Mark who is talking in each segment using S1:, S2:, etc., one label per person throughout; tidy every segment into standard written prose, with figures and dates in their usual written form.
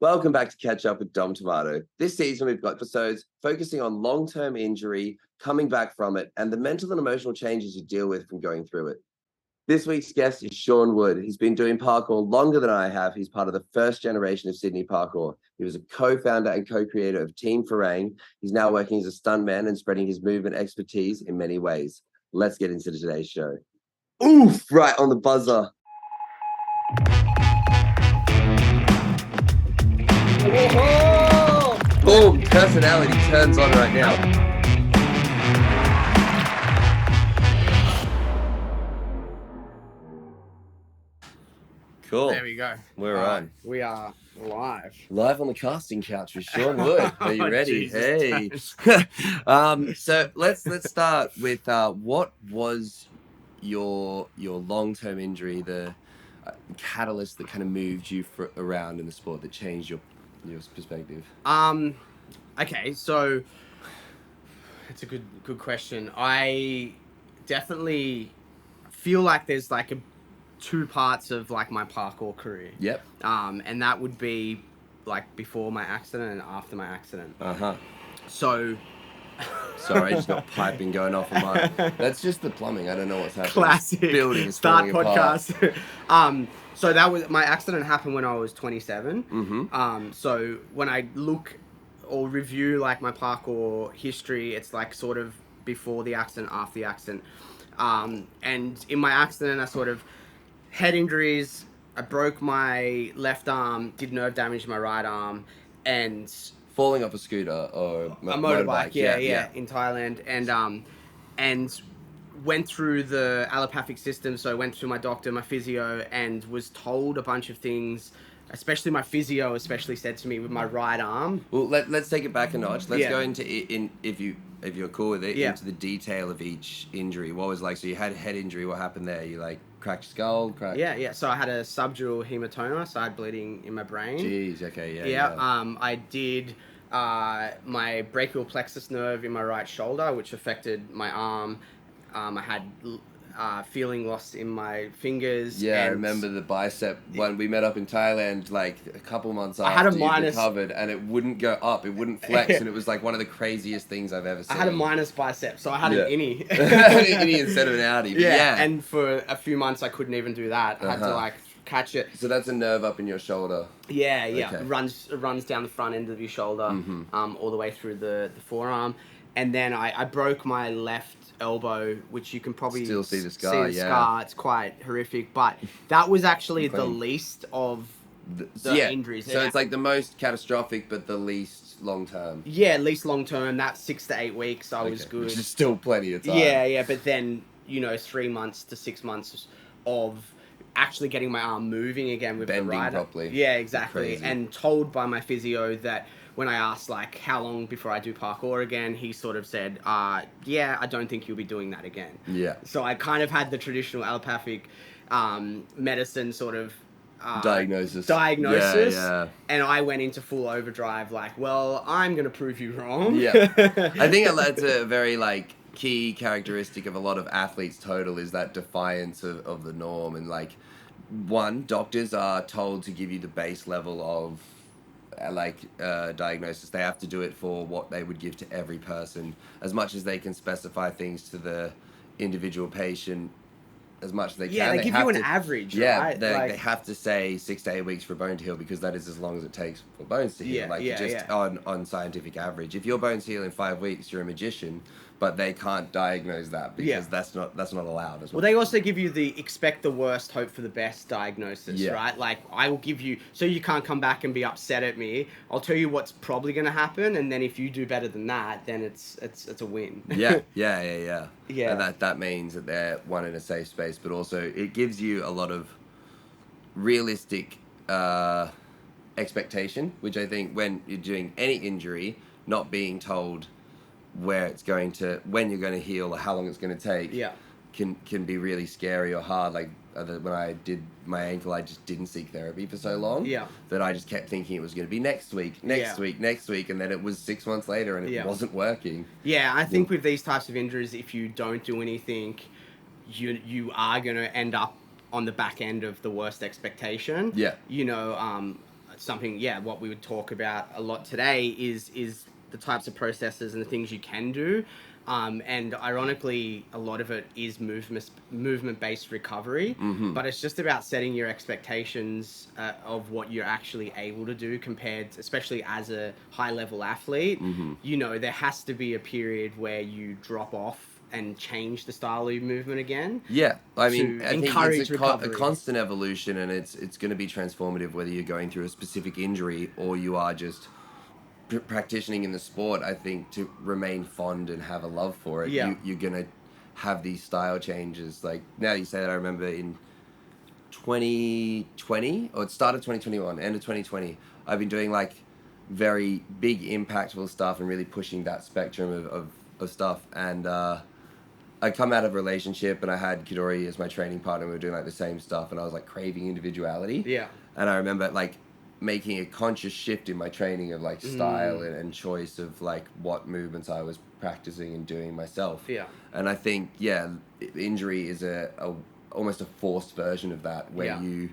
S1: Welcome back to Ketchup with Domtomato. This season, we've got episodes focusing on long-term injury, coming back from it, and the mental and emotional changes you deal with from going through it. This week's guest is Shaun Wood. He's been doing parkour longer than I have. He's part of the first generation of Sydney parkour. He was a co-founder and co-creator of Team Farang. He's now working as a stuntman and spreading his movement expertise in many ways. Let's get into today's show. Oof, right on the buzzer. Whoa! Boom, personality turns on right now. Cool.
S2: There we go.
S1: We're on.
S2: We are live.
S1: Live on the casting couch with Shaun Wood. Are you ready? Hey. So let's start with what was your long-term injury, the catalyst that kind of moved you around in the sport, that changed your perspective?
S2: Okay, so it's a good question. I definitely feel like there's like two parts of like my parkour career.
S1: Yep.
S2: And that would be like before my accident and after my accident. So
S1: sorry, I just got piping going off of mine. That's just the plumbing. I don't know what's happening.
S2: Classic.
S1: Buildings
S2: Start
S1: falling
S2: podcast. So that was my accident happened when I was 27. So when I look or review like my parkour history, it's like sort of before the accident, after the accident. And in my accident, I sort of head injuries. I broke my left arm, did nerve damage to my right arm, and
S1: falling off a scooter or
S2: a motorbike. Yeah, in Thailand, and went through the allopathic system. So I went to my doctor, my physio, and was told a bunch of things. Especially my physio, said to me with my right arm.
S1: Well, let's take it back a notch. Let's go into if you're cool with it, into the detail of each injury. What was like? So you had a head injury. What happened there? You like cracked your skull?
S2: Yeah. So I had a subdural hematoma. So I had bleeding in my brain.
S1: Jeez. Okay.
S2: Yeah. I did my brachial plexus nerve in my right shoulder, which affected my arm. I had feeling loss in my fingers.
S1: Yeah, I remember the bicep when we met up in Thailand, like a couple months after
S2: I had a
S1: you
S2: minus,
S1: recovered, and it wouldn't go up, it wouldn't flex, and it was like one of the craziest things I've ever seen.
S2: I had a minus bicep, so I had an innie.
S1: An innie instead of an outie.
S2: Yeah, and for a few months I couldn't even do that. I had to like catch it.
S1: So that's a nerve up in your shoulder.
S2: Yeah. Okay. It runs down the front end of your shoulder, all the way through the forearm, and then I broke my left elbow, which you can probably
S1: still see the scar.
S2: It's quite horrific, but that was actually the least of the injuries.
S1: So it's like the most catastrophic, but the least long term.
S2: Yeah, least long term. That 6 to 8 weeks, I was good.
S1: Which is still plenty of time.
S2: Yeah. But then 3 months to 6 months of actually getting my arm moving again with
S1: bending
S2: the right
S1: properly.
S2: Yeah, exactly. And told by my physio that when I asked like how long before I do parkour again, he sort of said, I don't think you'll be doing that again.
S1: Yeah.
S2: So I kind of had the traditional allopathic medicine sort of
S1: diagnosis.
S2: Yeah. And I went into full overdrive like, well, I'm going to prove you wrong.
S1: Yeah. I think that's a very like key characteristic of a lot of athletes total, is that defiance of the norm. And like, one, doctors are told to give you the base level of diagnosis. They have to do it for what they would give to every person, as much as they can specify things to the individual patient as much as they can.
S2: Yeah, they give you an average, right?
S1: They have to say 6 to 8 weeks for a bone to heal, because that is as long as it takes for bones to heal. On scientific average. If your bones heal in 5 weeks, you're a magician, but they can't diagnose that because that's not allowed as well.
S2: Well, they also give you the expect the worst, hope for the best diagnosis, right? Like, I will give you, so you can't come back and be upset at me. I'll tell you what's probably going to happen, and then if you do better than that, then it's a win.
S1: Yeah.
S2: Yeah.
S1: And that means that they're one in a safe space, but also it gives you a lot of realistic expectation, which I think when you're doing any injury, not being told where it's going to, when you're going to heal, or how long it's going to take, can be really scary or hard. Like when I did my ankle, I just didn't seek therapy for so long that I just kept thinking it was going to be next week, and then it was 6 months later and it wasn't working.
S2: I think with these types of injuries, if you don't do anything, you are going to end up on the back end of the worst expectation. something, what we would talk about a lot today is the types of processes and the things you can do. And ironically, a lot of it is movement-based recovery, but it's just about setting your expectations of what you're actually able to do compared, especially as a high-level athlete. You know, there has to be a period where you drop off and change the style of your movement again.
S1: Yeah, I mean, I think it's a
S2: recovery.
S1: constant evolution, and it's going to be transformative whether you're going through a specific injury or you are just practicing in the sport. I think to remain fond and have a love for it, you're going to have these style changes. Like, now you say that, I remember in 2020, or it started 2021, end of 2020, I've been doing like very big impactful stuff and really pushing that spectrum of stuff. And I come out of a relationship and I had Kidori as my training partner. We were doing like the same stuff, and I was like craving individuality.
S2: Yeah.
S1: And I remember like making a conscious shift in my training of like style and choice of like what movements I was practicing and doing myself.
S2: Yeah.
S1: And I think, injury is a almost a forced version of that, where you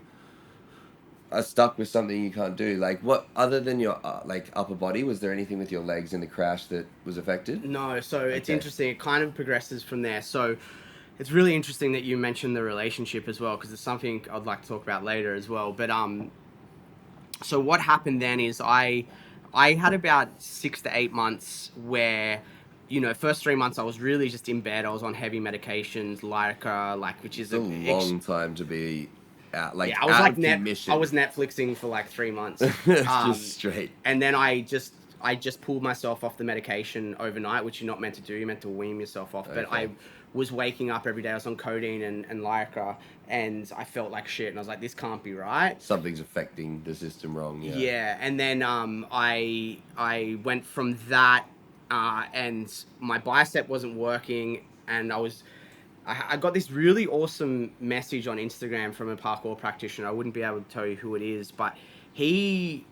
S1: are stuck with something you can't do. Like, what, other than your like upper body, was there anything with your legs in the crash that was affected?
S2: No, so it's interesting. It kind of progresses from there. So it's really interesting that you mentioned the relationship as well, because it's something I'd like to talk about later as well. But so what happened then is I had about 6 to 8 months where, you know, first 3 months I was really just in bed. I was on heavy medications, Lyrica, which is
S1: a long time to be out, I was
S2: out
S1: like
S2: of commission. I was Netflixing for like 3 months.
S1: Just straight.
S2: And then I just pulled myself off the medication overnight, which you're not meant to do. You're meant to wean yourself off. Okay. But I was waking up every day. I was on codeine and Lyrica, and I felt like shit. And I was like, this can't be right.
S1: Something's affecting the system wrong. Yeah.
S2: Yeah. And then I went from that, and my bicep wasn't working, and I got this really awesome message on Instagram from a parkour practitioner. I wouldn't be able to tell you who it is, but he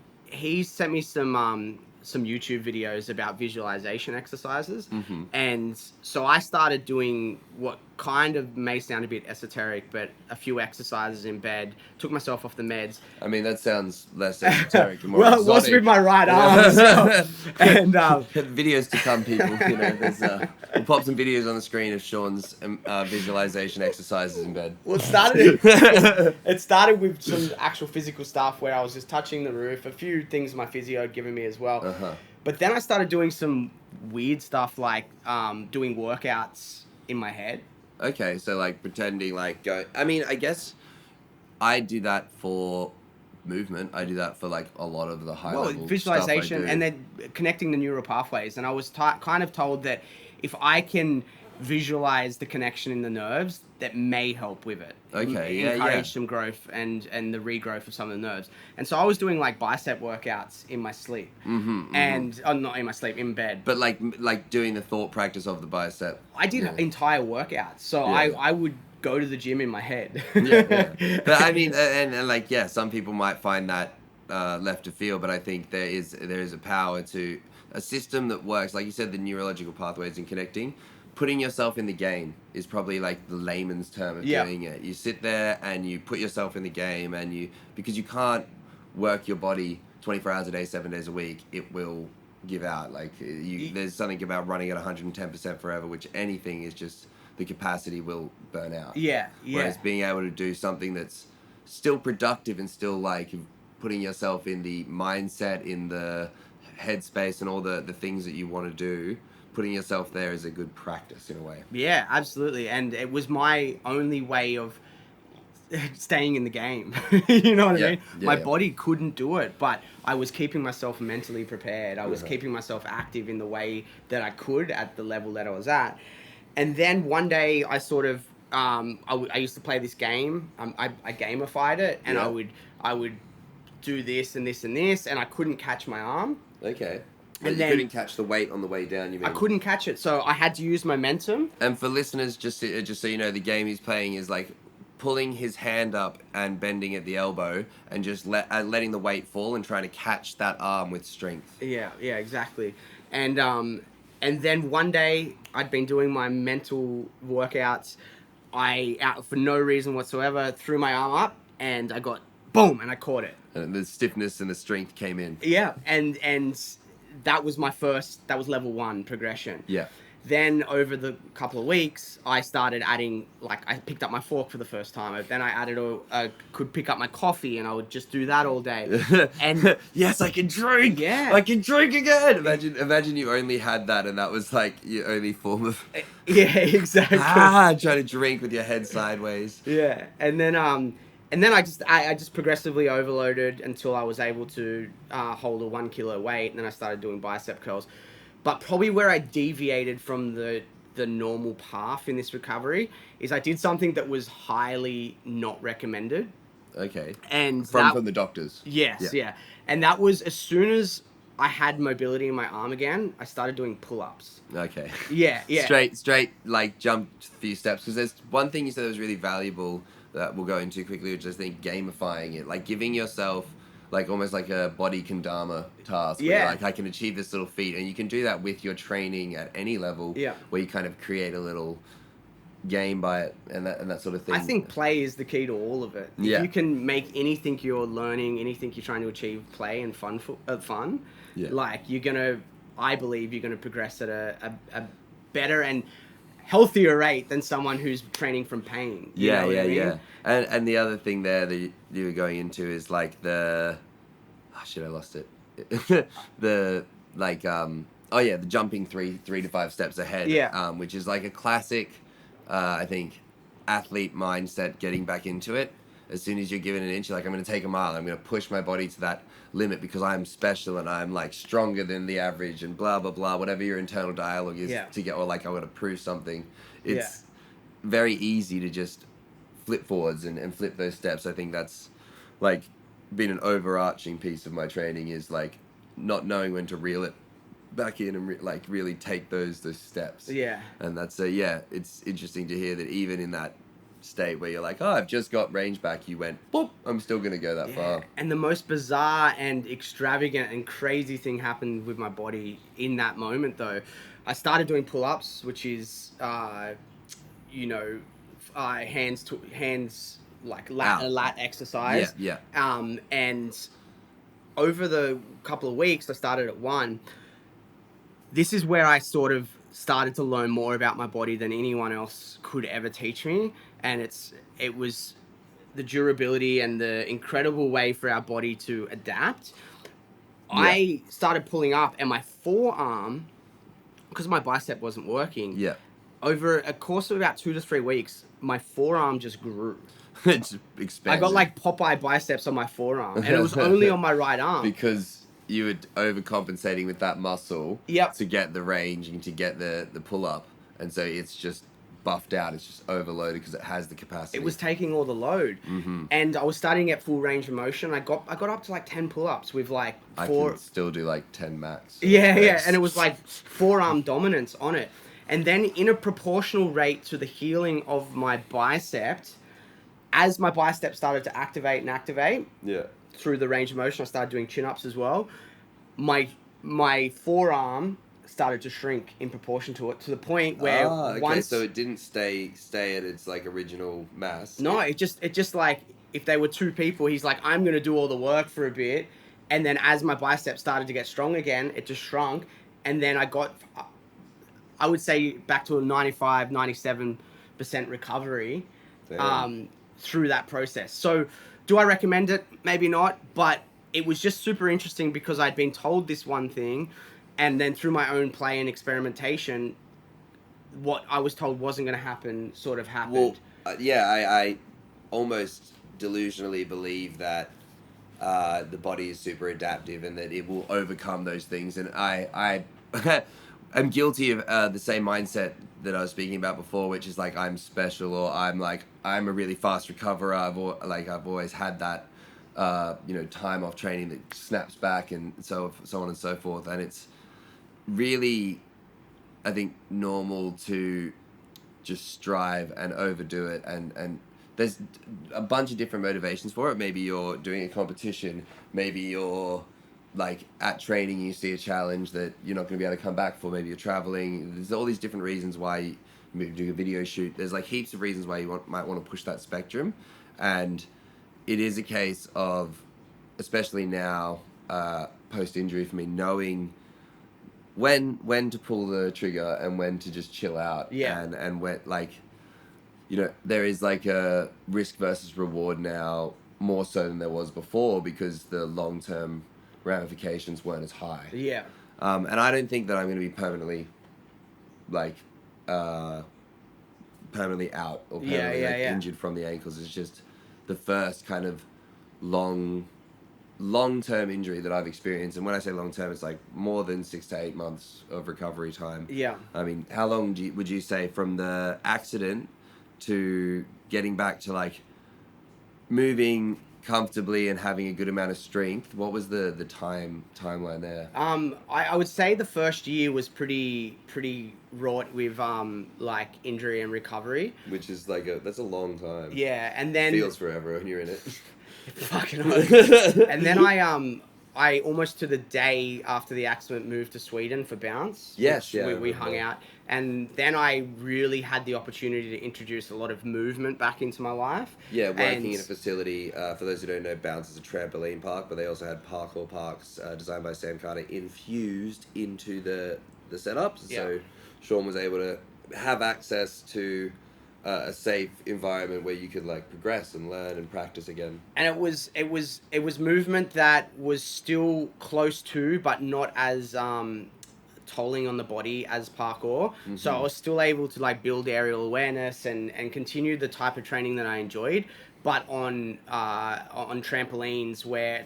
S2: sent me some YouTube videos about visualization exercises. And so I started doing what kind of may sound a bit esoteric, but a few exercises in bed, took myself off the meds.
S1: I mean, that sounds less esoteric and more
S2: well,
S1: exotic.
S2: it was with my right arm as well. And
S1: videos to come, people. You know, we'll pop some videos on the screen of Shaun's visualization exercises in bed.
S2: Well, it started with some actual physical stuff where I was just touching the roof, a few things my physio had given me as well. But then I started doing some weird stuff, like doing workouts in my head.
S1: Okay, so like pretending like go. I mean, I guess I do that for movement. I do that for like a lot of the high level
S2: visualization,
S1: stuff I do.
S2: And then connecting the neural pathways. And I was kind of told that if I can visualize the connection in the nerves, that may help with it.
S1: Okay,
S2: encourage some growth and the regrowth of some of the nerves. And so I was doing like bicep workouts in my sleep, and not in my sleep, in bed.
S1: But like doing the thought practice of the bicep.
S2: I did entire workouts, so I would go to the gym in my head.
S1: But I mean, and like, some people might find that left to field, but I think there is a power to a system that works, like you said, the neurological pathways and connecting. Putting yourself in the game is probably like the layman's term of doing it. You sit there and you put yourself in the game, and because you can't work your body 24 hours a day, 7 days a week, it will give out. Like there's something about running at 110% forever, which anything is just, the capacity will burn out. Whereas being able to do something that's still productive and still like putting yourself in the mindset, in the headspace, and all the things that you want to do, putting yourself there is a good practice in a way.
S2: Yeah, absolutely. And it was my only way of staying in the game. You know what I mean? My body couldn't do it, but I was keeping myself mentally prepared. I was keeping myself active in the way that I could at the level that I was at. And then one day I sort of, I used to play this game. I gamified it, and I would do this and this and this, and I couldn't catch my arm.
S1: Okay. And you couldn't catch the weight on the way down, you mean?
S2: I couldn't catch it, so I had to use momentum.
S1: And for listeners, just so you know, the game he's playing is like pulling his hand up and bending at the elbow, and just letting the weight fall and trying to catch that arm with strength.
S2: Yeah, exactly. And then one day, I'd been doing my mental workouts. For no reason whatsoever, threw my arm up, and I got boom, and I caught it.
S1: And the stiffness and the strength came in.
S2: Yeah, and that was that was level 1 progression.
S1: Yeah.
S2: Then over the couple of weeks, I started adding, like, I picked up my fork for the first time. Then I added could pick up my coffee, and I would just do that all day. And
S1: yes, I can drink.
S2: Yeah.
S1: I can drink again. Imagine you only had that, and that was like your only form of
S2: yeah, exactly.
S1: trying to drink with your head sideways.
S2: Yeah, and then I just progressively overloaded until I was able to hold a 1 kilo weight, and then I started doing bicep curls. But probably where I deviated from the normal path in this recovery is I did something that was highly not recommended.
S1: Okay.
S2: And
S1: from the doctors.
S2: Yes, yeah. And that was as soon as I had mobility in my arm again, I started doing pull-ups.
S1: Okay.
S2: Yeah.
S1: Straight, like jumped a few steps. Because there's one thing you said that was really valuable that we'll go into quickly, which is, I think, gamifying it. Like giving yourself like almost like a body kendama task. Where you're like, I can achieve this little feat. And you can do that with your training at any level.
S2: Yeah.
S1: Where you kind of create a little game by it and that sort of thing.
S2: I think play is the key to all of it.
S1: Yeah.
S2: If you can make anything you're learning, anything you're trying to achieve, play and fun,
S1: yeah.
S2: like I believe you're gonna progress at a better and healthier rate than someone who's training from pain.
S1: Yeah. And the other thing there that you were going into is like I lost it. the jumping three to 5 steps ahead.
S2: Yeah.
S1: Which is like a classic, I think, athlete mindset, getting back into it. As soon as you're given an inch, you're like, I'm going to take a mile. I'm going to push my body to that limit because I'm special and I'm like stronger than the average and blah, blah, blah, whatever your internal dialogue is to get, or like, I want to prove something. It's very easy to just flip forwards and flip those steps. I think that's like been an overarching piece of my training, is like not knowing when to reel it back in and like really take those steps.
S2: Yeah.
S1: And that's it's interesting to hear that even in that state where you're like, oh, I've just got range back, you went, boop, I'm still gonna go that far.
S2: And the most bizarre and extravagant and crazy thing happened with my body in that moment, though. I started doing pull-ups, which is hands like lat exercise.
S1: Yeah.
S2: And over the couple of weeks, I started at 1. This is where I sort of started to learn more about my body than anyone else could ever teach me. And it was the durability and the incredible way for our body to adapt. Yeah. I started pulling up, and my forearm, because my bicep wasn't working, over a course of about 2 to 3 weeks, my forearm just grew.
S1: It's expanded.
S2: I got like Popeye biceps on my forearm, and it was only on my right arm.
S1: Because you were overcompensating with that muscle to get the range and to get the pull-up. And so it's just buffed out. It's just overloaded because it has the capacity.
S2: It was taking all the load. Mm-hmm. And I was starting to get full range of motion. I got up to like 10 pull-ups with like 4...
S1: I can still do like 10 max.
S2: Yeah. And it was like forearm dominance on it. And then in a proportional rate to the healing of my bicep, as my bicep started to activate through the range of motion, I started doing chin-ups as well. My forearm started to shrink in proportion to it, to the point where
S1: so it didn't stay at its like original mass.
S2: No, it just like, if they were 2 people, he's like, I'm gonna do all the work for a bit, and then as my bicep started to get strong again, it just shrunk, and then I got, I would say, back to a 95-97% recovery through that process. So do I recommend it? Maybe not, but it was just super interesting because I'd been told this one thing, and then through my own play and experimentation, what I was told wasn't going to happen sort of happened.
S1: Well, I almost delusionally believe that the body is super adaptive and that it will overcome those things. And I am guilty of the same mindset that I was speaking about before, which is like, I'm special, or I'm a really fast recoverer. I've always had that time off training that snaps back, and so on and so forth. And it's really, I think, normal to just strive and overdo it, and there's a bunch of different motivations for it. Maybe you're doing a competition, maybe you're like at training, you see a challenge that you're not going to be able to come back for, maybe you're traveling. There's all these different reasons why you do a video shoot. There's like heaps of reasons why you might want to push that spectrum, and it is a case of especially now, post injury for me, knowing when to pull the trigger and when to just chill out.
S2: Yeah.
S1: And when, like, there is like a risk versus reward now more so than there was before, because the long term ramifications weren't as high.
S2: Yeah.
S1: And I don't think that I'm going to be permanently, like, permanently out or permanently injured from the ankles. It's just the first kind of long-term injury that I've experienced. And when I say long-term, it's like more than 6 to 8 months of recovery time.
S2: Yeah.
S1: I mean, how long would you say from the accident to getting back to like moving comfortably and having a good amount of strength? What was the timeline there?
S2: I would say the first year was pretty wrought with like injury and recovery,
S1: Which is like that's a long time.
S2: Yeah, and then
S1: feels forever when you're in it.
S2: Fucking and then I almost to the day after the accident moved to Sweden for bounce.
S1: Yes,
S2: we hung out, and then I really had the opportunity to introduce a lot of movement back into my life.
S1: Yeah, working in a facility, for those who don't know, Bounce is a trampoline park, but they also had parkour parks designed by Sam Carter infused into the setups. Yeah. So Shaun was able to have access to a safe environment where you could like progress and learn and practice again.
S2: And it was movement that was still close to, but not as tolling on the body as parkour. Mm-hmm. So I was still able to like build aerial awareness and continue the type of training that I enjoyed, but on trampolines where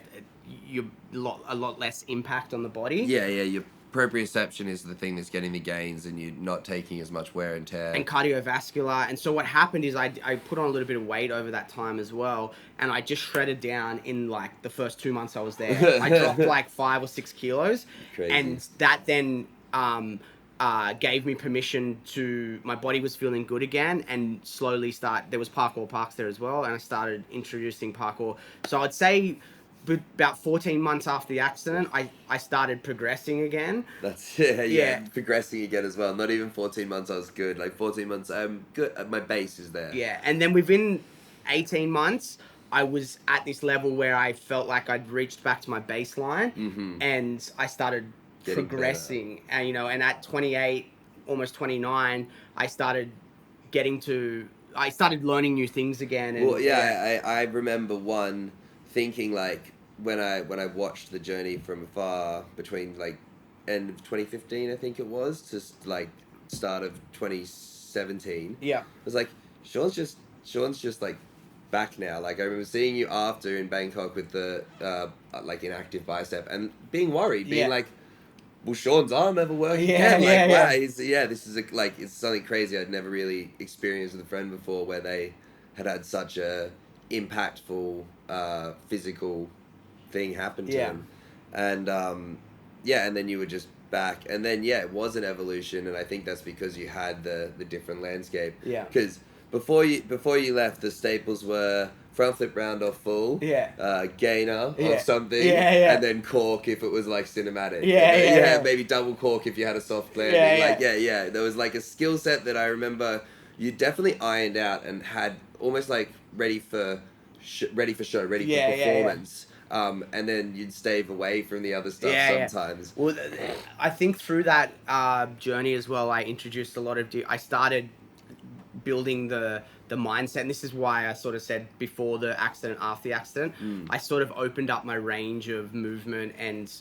S2: you a lot less impact on the body.
S1: Yeah, your proprioception is the thing that's getting the gains, and you're not taking as much wear and tear.
S2: And cardiovascular. And so what happened is I put on a little bit of weight over that time as well, and I just shredded down in like the first 2 months I was there. I dropped like 5 or 6 kilos.
S1: Crazy.
S2: And that then gave me permission to, my body was feeling good again, and slowly there was parkour parks there as well, and I started introducing parkour. So I'd say about 14 months after the accident, I started progressing again.
S1: That's yeah, progressing again as well. Not even 14 months I was good. Like 14 months I'm good. My base is there.
S2: Yeah, and then within 18 months, I was at this level where I felt like I'd reached back to my baseline, and I started progressing. And and at 28, almost 29, I started learning new things again. And,
S1: well, I remember thinking like when I watched the journey from afar between like end of 2015 I think it was to like start of 2017.
S2: Yeah,
S1: I was like, Shaun's just like back now. Like I remember seeing you after in Bangkok with the like inactive bicep and being worried, being like, will Shaun's arm ever work again? Wow, this is it's something crazy I'd never really experienced with a friend before, where they had such a impactful physical thing happen to him. And and then you were just back, and then it was an evolution, and I think that's because you had the different landscape. Because before you left, the staples were front flip round off full, gainer off something, and then cork if it was like cinematic. Maybe double cork if you had a soft landing. There was like a skill set that I remember you definitely ironed out and had almost like ready for show, ready for performance. And then you'd stave away from the other stuff sometimes.
S2: Well, I think through that journey as well, I introduced a lot of I started building the mindset, and this is why I sort of said before the accident, after the accident, I sort of opened up my range of movement and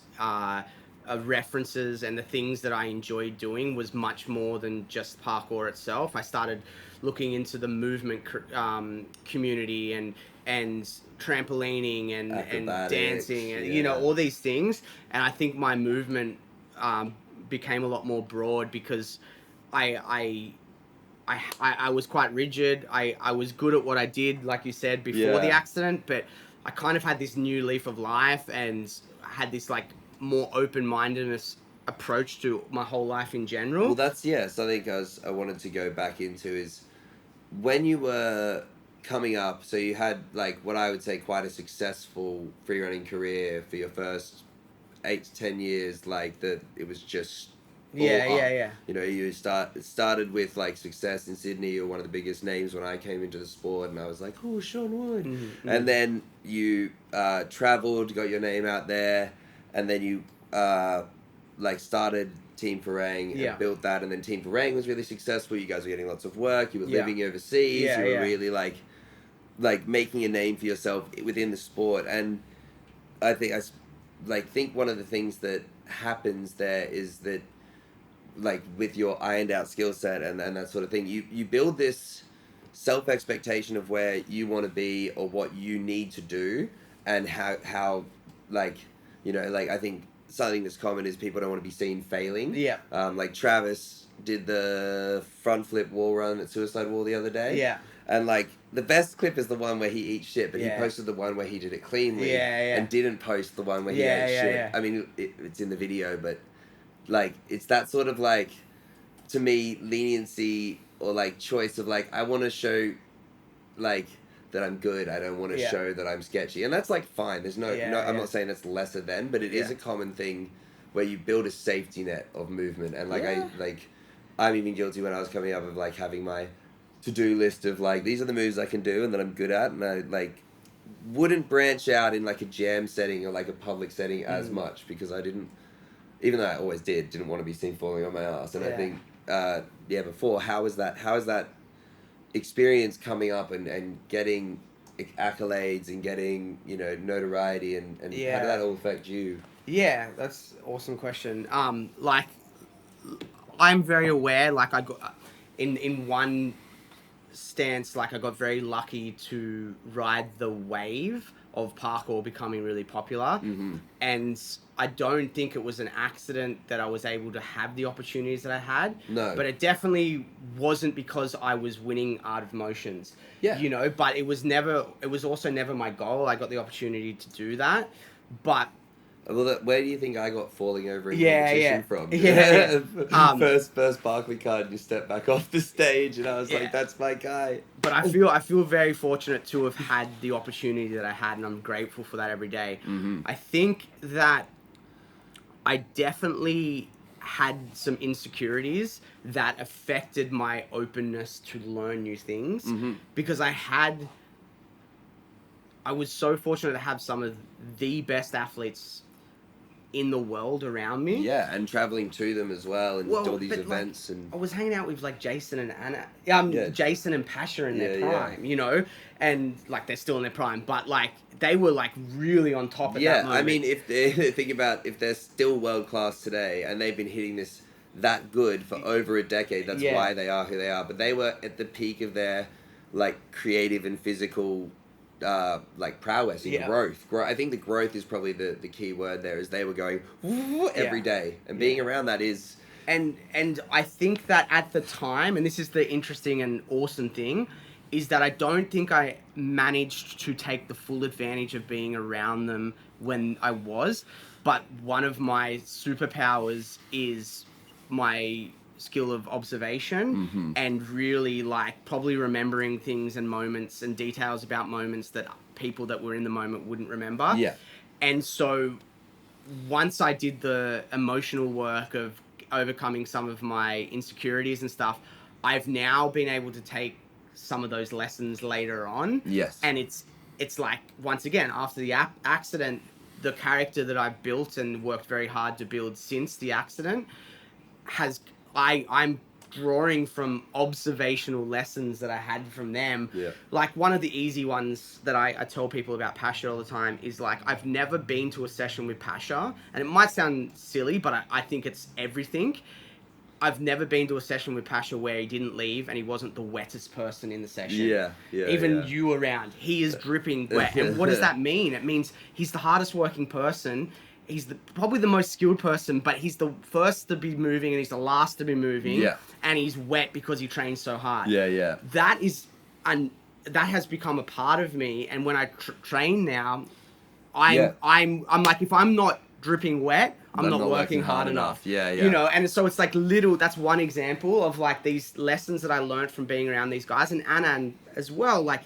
S2: references, and the things that I enjoyed doing was much more than just parkour itself. I started looking into the movement community and trampolining and dancing and all these things, and I think my movement became a lot more broad because I was quite rigid. I was good at what I did, like you said, before the accident, but I kind of had this new leaf of life and had this like more open-mindedness approach to my whole life in general.
S1: Well, that's something I wanted to go back into is when you were coming up, so you had like what I would say quite a successful freerunning career for your first 8 to 10 years, like that it was just
S2: Yeah,
S1: all
S2: yeah,
S1: up.
S2: yeah.
S1: You know, it started with like success in Sydney. You're one of the biggest names when I came into the sport, and I was like, oh, Shaun Wood. And then you traveled, got your name out there, and then you like started Team Farang and built that, and then Team Farang was really successful. You guys were getting lots of work. You were living overseas. You were really like making a name for yourself within the sport. And I think one of the things that happens there is that, like, with your ironed out skill set and that sort of thing, you build this self expectation of where you want to be or what you need to do, and how like, you know, like, I think something that's common is people don't want to be seen failing. Like Travis did the front flip wall run at Suicide Wall the other day. And like the best clip is the one where he eats shit, but he posted the one where he did it cleanly and didn't post the one where he ate shit. I mean, it's in the video, but like, it's that sort of, like, to me, leniency or like choice of like, I want to show like that I'm good. I don't want to show that I'm sketchy, and that's like fine. There's no, I'm not saying that's lesser than, but it is a common thing where you build a safety net of movement. And like I'm even guilty when I was coming up of like having my to-do list of like, these are the moves I can do and that I'm good at, and I like wouldn't branch out in like a jam setting or like a public setting as much, because I didn't, even though I always didn't want to be seen falling on my ass. And I think before, how is that experience coming up and getting accolades and getting, you know, notoriety, and how did that all affect you?
S2: That's an awesome question. Like, I'm very aware, like, I got in one stance, like, I got very lucky to ride the wave of parkour becoming really popular, and I don't think it was an accident that I was able to have the opportunities that I had.
S1: No.
S2: But it definitely wasn't because I was winning Art of Motions. You know, but it was also never my goal. I got the opportunity to do that, but
S1: well, where do you think I got falling over in competition from? First Barkley card, and you step back off the stage, and I was like, that's my guy.
S2: But I feel very fortunate to have had the opportunity that I had, and I'm grateful for that every day. I think that I definitely had some insecurities that affected my openness to learn new things, because I was so fortunate to have some of the best athletes in the world around me.
S1: Yeah, and traveling to them as well, and all these events.
S2: Like,
S1: and
S2: I was hanging out with like Jason and Anna, Jason and Pasha in their prime, you know, and like they're still in their prime, but like they were like really on top at that moment.
S1: I mean, if they're still world class today and they've been hitting this that good for over a decade, that's why they are who they are. But they were at the peak of their like creative and physical like prowess and growth. I think the growth is probably the key word there, is they were going every day, and being around that is...
S2: And I think that at the time, and this is the interesting and awesome thing, is that I don't think I managed to take the full advantage of being around them when I was, but one of my superpowers is my skill of observation, and really like probably remembering things and moments and details about moments that people that were in the moment wouldn't remember. And so once I did the emotional work of overcoming some of my insecurities and stuff, I've now been able to take some of those lessons later on. And it's like, once again, after the accident, the character that I've built and worked very hard to build since the accident I'm drawing from observational lessons that I had from them. Like, one of the easy ones that I tell people about Pasha all the time is, like, I've never been to a session with Pasha, and it might sound silly, but I think it's everything. I've never been to a session with Pasha where he didn't leave and he wasn't the wettest person in the session. Even you around, he is dripping wet. And what does that mean? It means he's the hardest working person. He's probably the most skilled person, but he's the first to be moving and he's the last to be moving. And he's wet because he trains so hard. That has become a part of me. And when I train now, I'm like, if I'm not dripping wet, I'm not working hard enough. You know, and so it's like that's one example of like these lessons that I learned from being around these guys, and Anand as well. Like,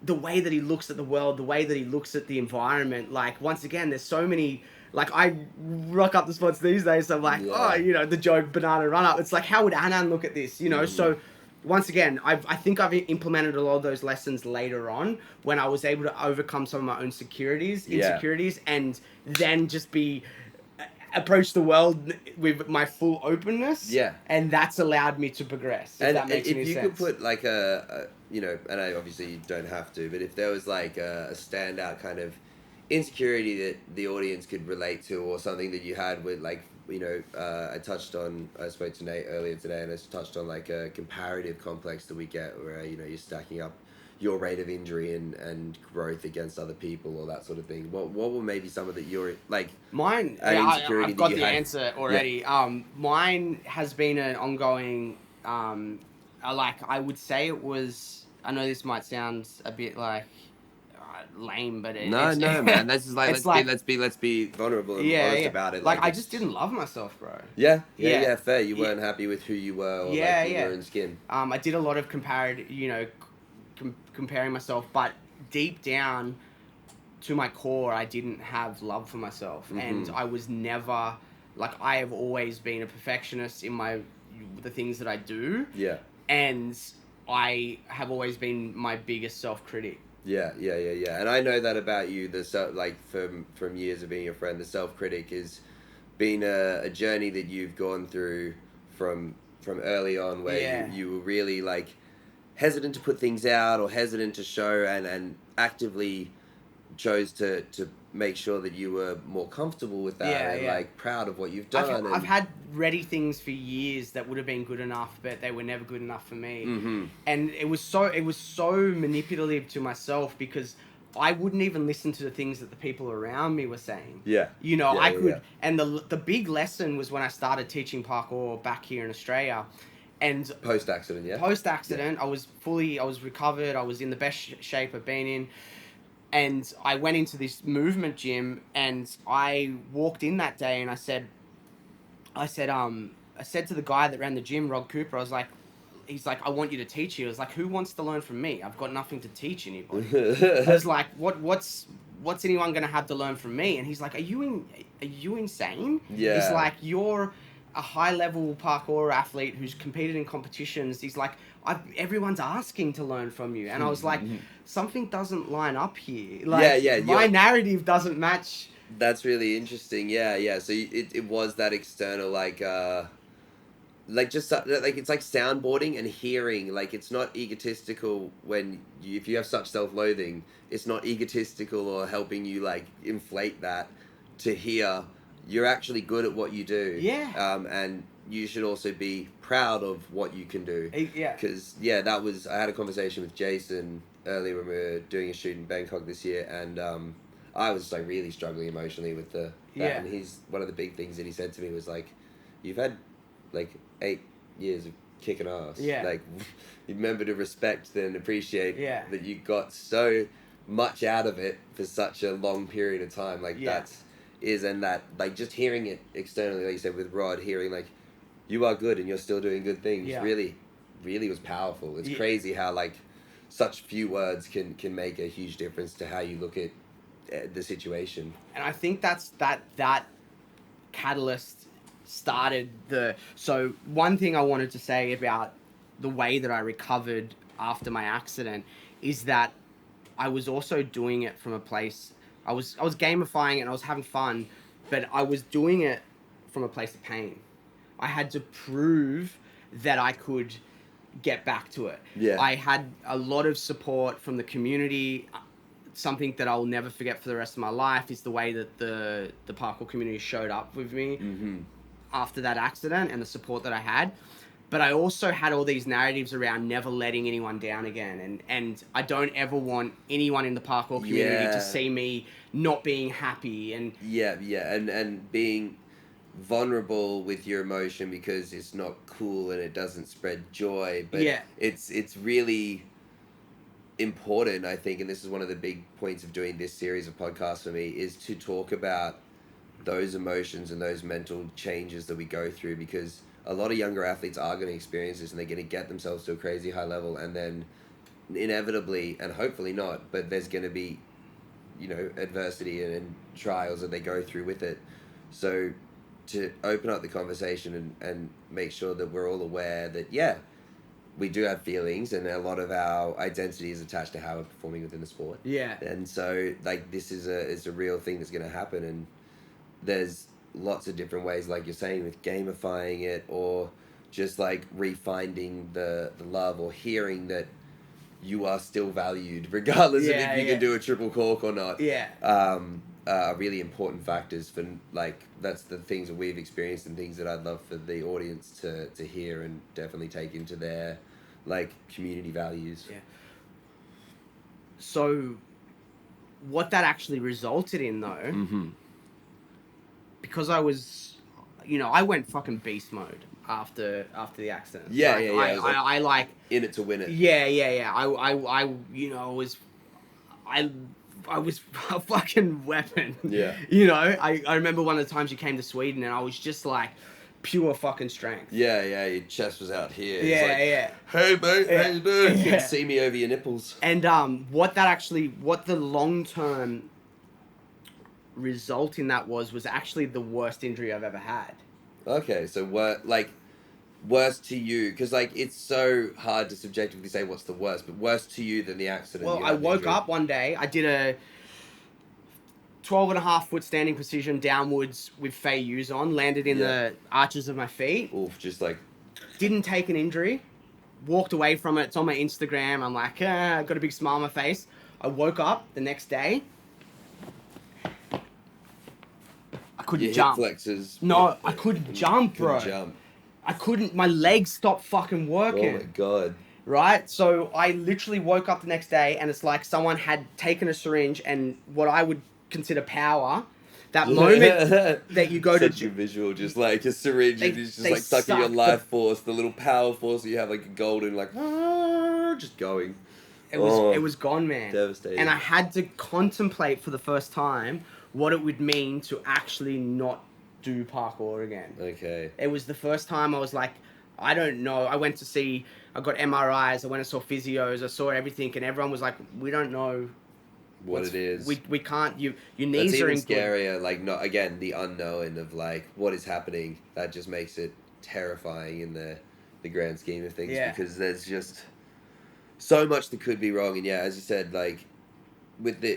S2: the way that he looks at the world, the way that he looks at the environment. Like, once again, there's so many like I rock up the spots these days. So I'm like, oh, you know, the joke banana run up. It's like, how would Anand look at this? You know, so once again, I think I've implemented a lot of those lessons later on when I was able to overcome some of my own insecurities, and then just approach the world with my full openness.
S1: Yeah.
S2: And that's allowed me to progress. If that makes any sense.
S1: If you could put like you know, and I obviously you don't have to, but if there was like a standout kind of insecurity that the audience could relate to, or something that you had with, like, you know, I spoke to Nate earlier today, and I touched on like a comparative complex that we get where, you know, you're stacking up your rate of injury and growth against other people, or that sort of thing. What were maybe some of that you're like
S2: mine? I've got the answer already. Mine has been an ongoing. Like I would say it was. I know this might sound a bit like lame, but
S1: man. This is like let's be vulnerable and honest about it.
S2: Like I just didn't love myself, bro.
S1: Yeah. Fair. You weren't happy with who you were, or like your own skin.
S2: I did a lot of comparing myself, but deep down to my core, I didn't have love for myself, and I was never like, I have always been a perfectionist in the things that I do.
S1: Yeah.
S2: And I have always been my biggest self-critic.
S1: Yeah. And I know that about you. Like from years of being your friend, the self-critic has been a journey that you've gone through from early on, where you were really like hesitant to put things out, or hesitant to show, and actively chose to make sure that you were more comfortable with that, like proud of what you've done.
S2: I've had ready things for years that would have been good enough, but they were never good enough for me. And it was so manipulative to myself, because I wouldn't even listen to the things that the people around me were saying. You know, I could. And the big lesson was when I started teaching parkour back here in Australia. And
S1: post-accident,
S2: I was recovered. I was in the best shape I've been in. And I went into this movement gym, and I walked in that day, and I said to the guy that ran the gym, Rod Cooper, he's like, I want you to teach here. I was like, who wants to learn from me? I've got nothing to teach anybody. I was like, what's anyone going to have to learn from me? And he's like, are you insane?
S1: Yeah.
S2: He's like, you're a high-level parkour athlete who's competed in competitions. He's like, everyone's asking to learn from you. And I was like, something doesn't line up here. Like, my narrative doesn't match.
S1: That's really interesting. Yeah. So it was that external, like just like, it's like soundboarding and hearing. Like, it's not egotistical if you have such self-loathing. It's not egotistical or helping you like inflate that, to hear you're actually good at what you do. And you should also be proud of what you can do. Because I had a conversation with Jason earlier when we were doing a shoot in Bangkok this year, and I was like really struggling emotionally with that. And one of the big things that he said to me was like, you've had like 8 years of kicking ass. Like, you remember to respect and appreciate that you got so much out of it for such a long period of time. Like, and that, like, just hearing it externally, like you said with Rod, hearing like, you are good and you're still doing good things, really, really was powerful. It's crazy how like such few words can make a huge difference to how you look at the situation.
S2: And I think that catalyst started so one thing I wanted to say about the way that I recovered after my accident is that I was also doing it from a place, I was gamifying it and I was having fun, but I was doing it from a place of pain. I had to prove that I could get back to it. I had a lot of support from the community. Something that I'll never forget for the rest of my life is the way that the parkour community showed up with me after that accident, and the support that I had. But I also had all these narratives around never letting anyone down again. And I don't ever want anyone in the parkour community to see me not being happy. And
S1: and being vulnerable with your emotion, because it's not cool and it doesn't spread joy. But it's really important, I think, and this is one of the big points of doing this series of podcasts for me, is to talk about those emotions and those mental changes that we go through, because a lot of younger athletes are going to experience this, and they're going to get themselves to a crazy high level, and then inevitably, and hopefully not, but there's going to be adversity and trials that they go through with it. So to open up the conversation and make sure that we're all aware that, we do have feelings, and a lot of our identity is attached to how we're performing within the sport.
S2: Yeah.
S1: And so, like, this is a real thing that's going to happen, and there's lots of different ways, like you're saying, with gamifying it, or just like refinding the love, or hearing that you are still valued, regardless of if you can do a triple cork or not.
S2: Yeah.
S1: Are really important factors for, like, that's the things that we've experienced, and things that I'd love for the audience to hear and definitely take into their, like, community values.
S2: Yeah. So what that actually resulted in, though, because I was, I went fucking beast mode after the accident. I like
S1: in it to win it.
S2: Yeah. I was a fucking weapon.
S1: Yeah.
S2: I remember one of the times you came to Sweden, and I was just like pure fucking strength.
S1: Yeah, your chest was out here.
S2: Yeah.
S1: Hey mate, how you doing? You can see me over your nipples.
S2: And what the long-term result in that was actually the worst injury I've ever had.
S1: Okay, so worst to you, because, like, it's so hard to subjectively say what's the worst, but worse to you than the accident.
S2: Well, I woke up one day, I did a 12.5-foot standing position downwards with Fei Yus on, landed in the arches of my feet.
S1: Oof, just like...
S2: Didn't take an injury, walked away from it, it's on my Instagram, I'm like, got a big smile on my face. I woke up the next day, I couldn't jump.
S1: Hip flexors.
S2: No, I couldn't jump, bro. I couldn't, my legs stopped fucking working.
S1: Oh my God.
S2: Right? So I literally woke up the next day, and it's like someone had taken a syringe and what I would consider power, that moment that you go
S1: Such a visual, just like a syringe, and it's just like sucking your life force, the little power force that you have, like a golden, like, just going.
S2: It was gone, man.
S1: Devastating.
S2: And I had to contemplate for the first time what it would mean to actually not do parkour again.
S1: Okay.
S2: It was the first time I was like, I don't know. I got MRIs, I went and saw physios, I saw everything, and everyone was like, we don't know
S1: what it is.
S2: We can't, your knees
S1: That's
S2: are
S1: even
S2: in good.
S1: scarier, like, not, again, the unknown of, like, what is happening. That just makes it terrifying in the grand scheme of things, because there's just so much that could be wrong. And as you said, like, with the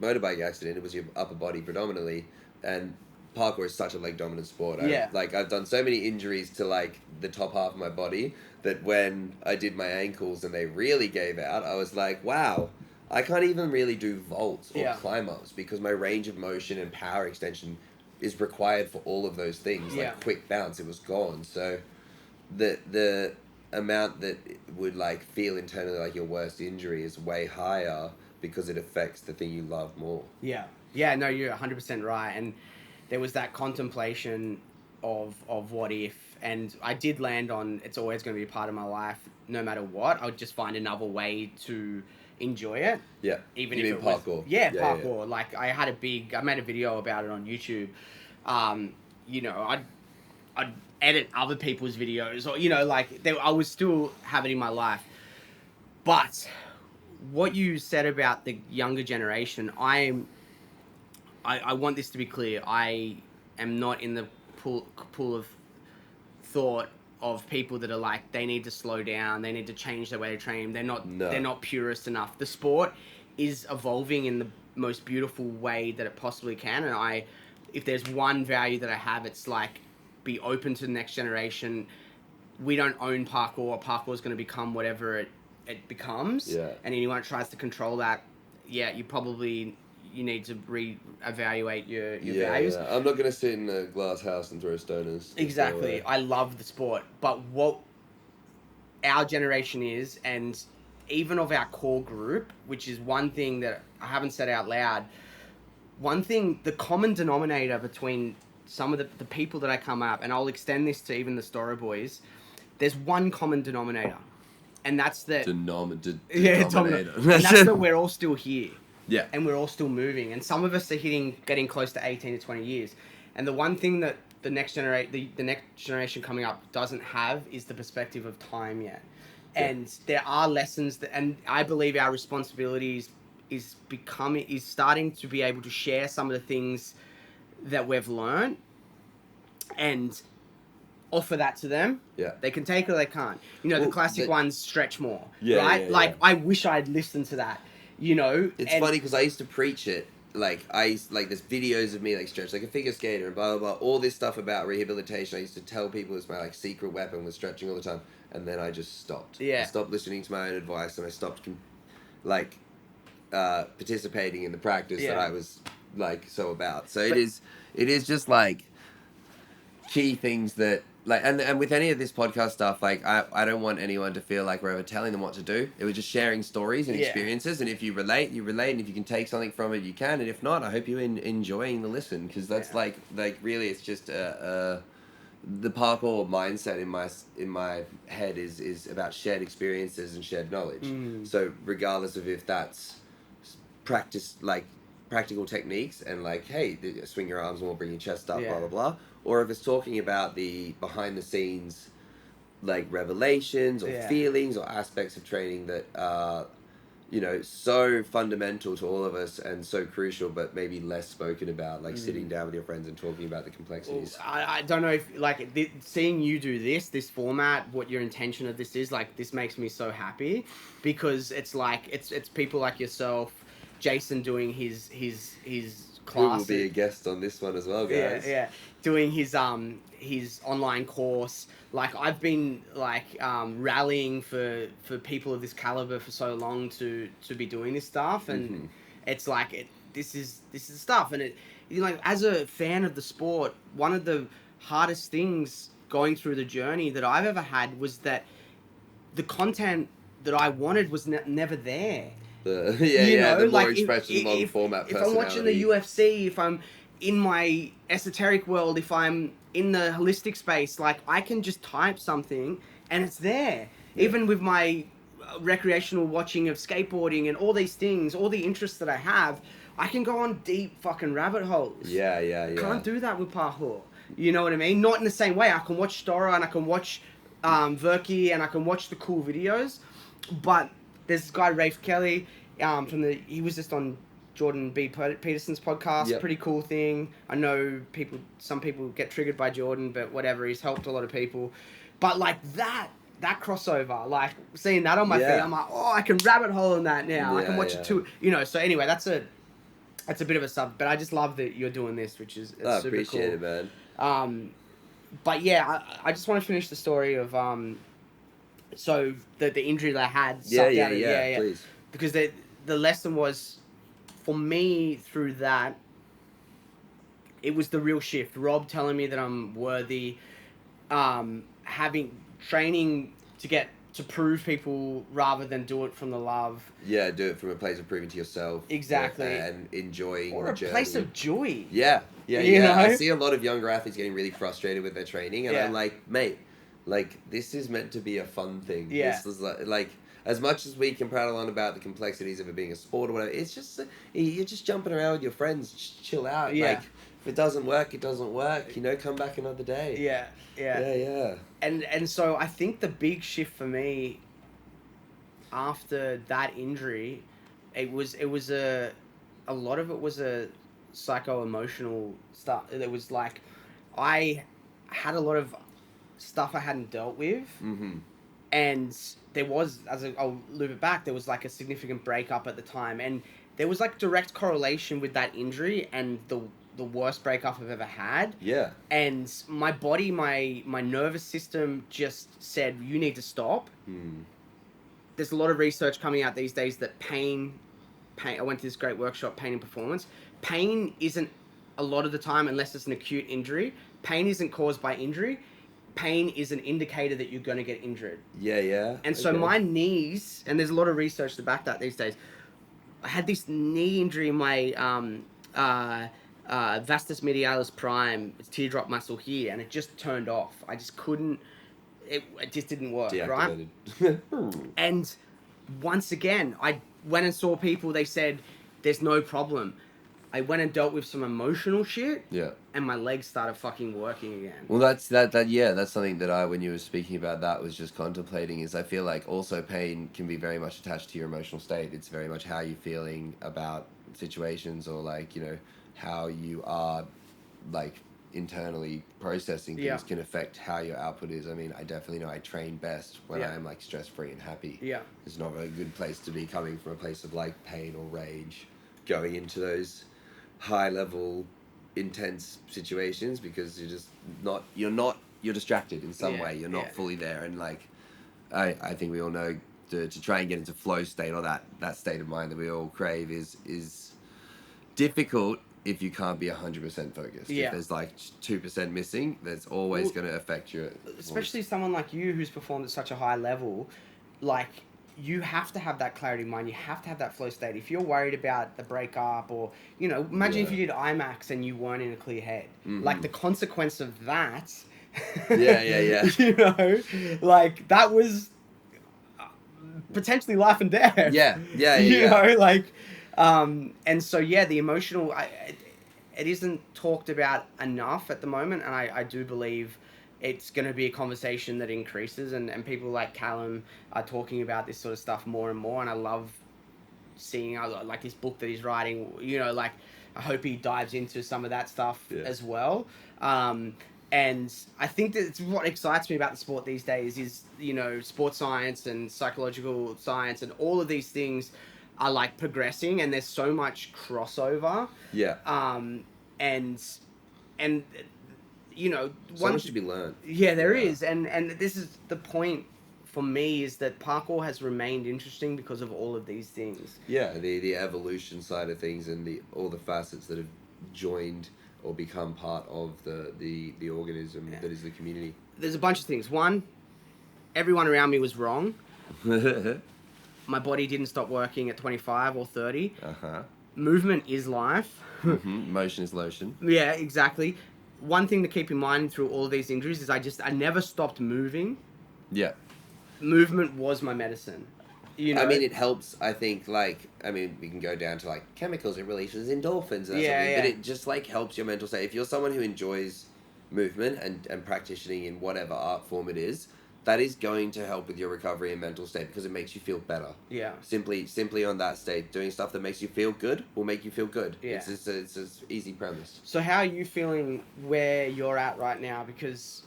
S1: motorbike accident, it was your upper body predominantly, and parkour is such a leg dominant sport. I've done so many injuries to, like, the top half of my body that when I did my ankles and they really gave out, I was like, wow, I can't even really do vaults or climb ups, because my range of motion and power extension is required for all of those things. Like, quick bounce, it was gone. So the amount that would, like, feel internally like your worst injury is way higher, because it affects the thing you love more.
S2: Yeah, no, you're 100% right. And there was that contemplation of what if, and I did land on, it's always going to be a part of my life, no matter what. I would just find another way to enjoy it.
S1: Yeah.
S2: Even
S1: if
S2: it
S1: parkour.
S2: Was, parkour. Yeah. Like, I made a video about it on YouTube. I'd edit other people's videos, or, I was still have it in my life. But what you said about the younger generation, I want this to be clear. I am not in the pool of thought of people that are like, they need to slow down, they need to change their way to train. They're not purist enough. The sport is evolving in the most beautiful way that it possibly can, and if there's one value that I have, it's like, be open to the next generation. We don't own parkour. Parkour is going to become whatever it becomes.
S1: Yeah.
S2: And anyone that tries to control that, you need to re-evaluate your values.
S1: Yeah. I'm not going to sit in a glass house and throw stoners.
S2: Exactly. I love the sport. But what our generation is, and even of our core group, which is one thing that I haven't said out loud, the common denominator between some of the people that I come up, and I'll extend this to even the Story Boys, there's one common denominator. And that's that...
S1: Denominator.
S2: And that's that we're all still here.
S1: Yeah.
S2: And we're all still moving. And some of us are getting close to 18 to 20 years. And the one thing that the next generation coming up doesn't have is the perspective of time yet. Yeah. And there are lessons and I believe our responsibilities is starting to be able to share some of the things that we've learned and offer that to them.
S1: Yeah.
S2: They can take it or they can't. You know, the classic ones stretch more, right?
S1: Yeah,
S2: like,
S1: yeah.
S2: I wish I'd listened to that, you know?
S1: It's funny because I used to preach it. Like, there's videos of me, like, stretch like a figure skater and blah, blah, blah. All this stuff about rehabilitation. I used to tell people it's my, like, secret weapon was stretching all the time. And then I just stopped.
S2: Yeah.
S1: I stopped listening to my own advice and I stopped, participating in the practice that I was, like, so about. So it is just, like, key things that, like, and with any of this podcast stuff, like, I don't want anyone to feel like we're ever telling them what to do. It was just sharing stories and experiences, and if you relate, you relate, and if you can take something from it, you can, and if not, I hope you're enjoying the listen, because that's like really, it's just the parkour mindset in my head is about shared experiences and shared knowledge. So regardless of if that's practical techniques and like, hey, swing your arms more, bring your chest up, blah blah blah, or if it's talking about the behind the scenes, like, revelations or feelings or aspects of training that are, you know, so fundamental to all of us and so crucial, but maybe less spoken about, like sitting down with your friends and talking about the complexities.
S2: I don't know if, like, seeing you do this format, what your intention of this is, like, this makes me so happy, because it's like, it's people like yourself, Jason doing his class.
S1: Who will be a guest on this one as well, guys.
S2: Yeah. Doing his online course. Like, I've been, like, rallying for people of this caliber for so long to be doing this stuff, and it's like, this is stuff, and it, you know, like, as a fan of the sport, one of the hardest things going through the journey that I've ever had was that the content that I wanted was never there.
S1: The more expression, the long format personality.
S2: If I'm watching the UFC, if I'm in my esoteric world, if I'm in the holistic space, like, I can just type something and it's there. Even with my recreational watching of skateboarding and all these things, all the interests that I have, I can go on deep fucking rabbit holes.
S1: Yeah.
S2: Can't do that with parkour. You know what I mean? Not in the same way. I can watch Stora and I can watch Verky and I can watch the cool videos, but there's this guy, Rafe Kelly, he was just on Jordan B. Peterson's podcast. Yep. Pretty cool thing. I know some people get triggered by Jordan, but whatever, he's helped a lot of people. But, like, that crossover, like, seeing that on my feed, I'm like, oh, I can rabbit hole in that now. I can watch it too. You know, so anyway, that's a bit of a sub, but I just love that you're doing this, which is super cool.
S1: Appreciate it, man.
S2: But yeah, I just want to finish the story of so the injury that I had.
S1: Yeah, please.
S2: Because the lesson was, for me, through that, it was the real shift. Rob telling me that I'm worthy, having training to prove people rather than do it from the love.
S1: Yeah, do it from a place of proving to yourself.
S2: Exactly.
S1: And enjoying
S2: or
S1: the
S2: a
S1: journey.
S2: Place of joy.
S1: Yeah.
S2: You know?
S1: I see a lot of younger athletes getting really frustrated with their training, and I'm like, mate, like, this is meant to be a fun thing.
S2: Yeah.
S1: This is like as much as we can prattle on about the complexities of it being a sport or whatever, it's just, you're just jumping around with your friends, just chill out.
S2: Yeah.
S1: Like, if it doesn't work, it doesn't work. You know, come back another day.
S2: Yeah. And so I think the big shift for me after that injury, it was a lot of it was a psycho-emotional stuff. It was like, I had a lot of stuff I hadn't dealt with.
S1: Mm-hmm.
S2: And there was, I'll loop it back, there was like a significant breakup at the time. And there was like direct correlation with that injury and the worst breakup I've ever had.
S1: Yeah. And
S2: my body, my nervous system just said, you need to stop. There's a lot of research coming out these days that pain, I went to this great workshop, Pain and Performance. Pain isn't, a lot of the time, unless it's an acute injury, pain isn't caused by injury. Pain is an indicator that you're going to get injured. Yeah. And so my knees, and there's a lot of research to back that these days, I had this knee injury in my vastus medialis prime, it's teardrop muscle here, and it just turned off. I just couldn't, it just didn't work, right? And once again, I went and saw people, they said, there's no problem. I went and dealt with some emotional shit.
S1: Yeah.
S2: And my legs started fucking working again.
S1: Well, that's that's something that when you were speaking about that, was just contemplating, is I feel like also pain can be very much attached to your emotional state. It's very much how you're feeling about situations, or like, how you are, like, internally processing things can affect how your output is. I mean, I definitely know I train best when I am like stress-free and happy.
S2: Yeah.
S1: It's not a good place to be coming from a place of like pain or rage, going into those high level intense situations, because you're distracted in some way. You're not fully there, and like I think we all know, to try and get into flow state, or that state of mind that we all crave, is difficult if you can't be 100% focused. If there's like 2% missing, that's always going to affect your...
S2: Especially someone like you who's performed at such a high level, like, you have to have that clarity of mind. You have to have that flow state. If you're worried about the breakup, or, imagine if you did IMAX and you weren't in a clear head. Like, the consequence of that... like, that was potentially life and death. And so, the emotional... it isn't talked about enough at the moment, and I do believe it's going to be a conversation that increases, and people like Callum are talking about this sort of stuff more and more, and I love seeing, like, this book that he's writing, like, I hope he dives into some of that stuff as well. And I think that's what excites me about the sport these days is, sports science and psychological science and all of these things are like progressing, and there's so much crossover. And
S1: so much to be learned.
S2: There is, and this is the point for me, is that parkour has remained interesting because of all of these things.
S1: The evolution side of things, and all the facets that have joined or become part of the organism that is the community.
S2: There's a bunch of things. One, everyone around me was wrong. My body didn't stop working at 25 or 30. Movement is life.
S1: Motion is lotion.
S2: Yeah, exactly. One thing to keep in mind through all of these injuries is I never stopped moving. Movement was my medicine.
S1: I mean, it helps, I think, like, we can go down to, like, chemicals. It releases endorphins and something, but it just, like, helps your mental state. If you're someone who enjoys movement and practicing in whatever art form it is, that is going to help with your recovery and mental state, because it makes you feel better. Simply on that state, doing stuff that makes you feel good will make you feel good. It's an easy premise.
S2: So how are you feeling where you're at right now? Because...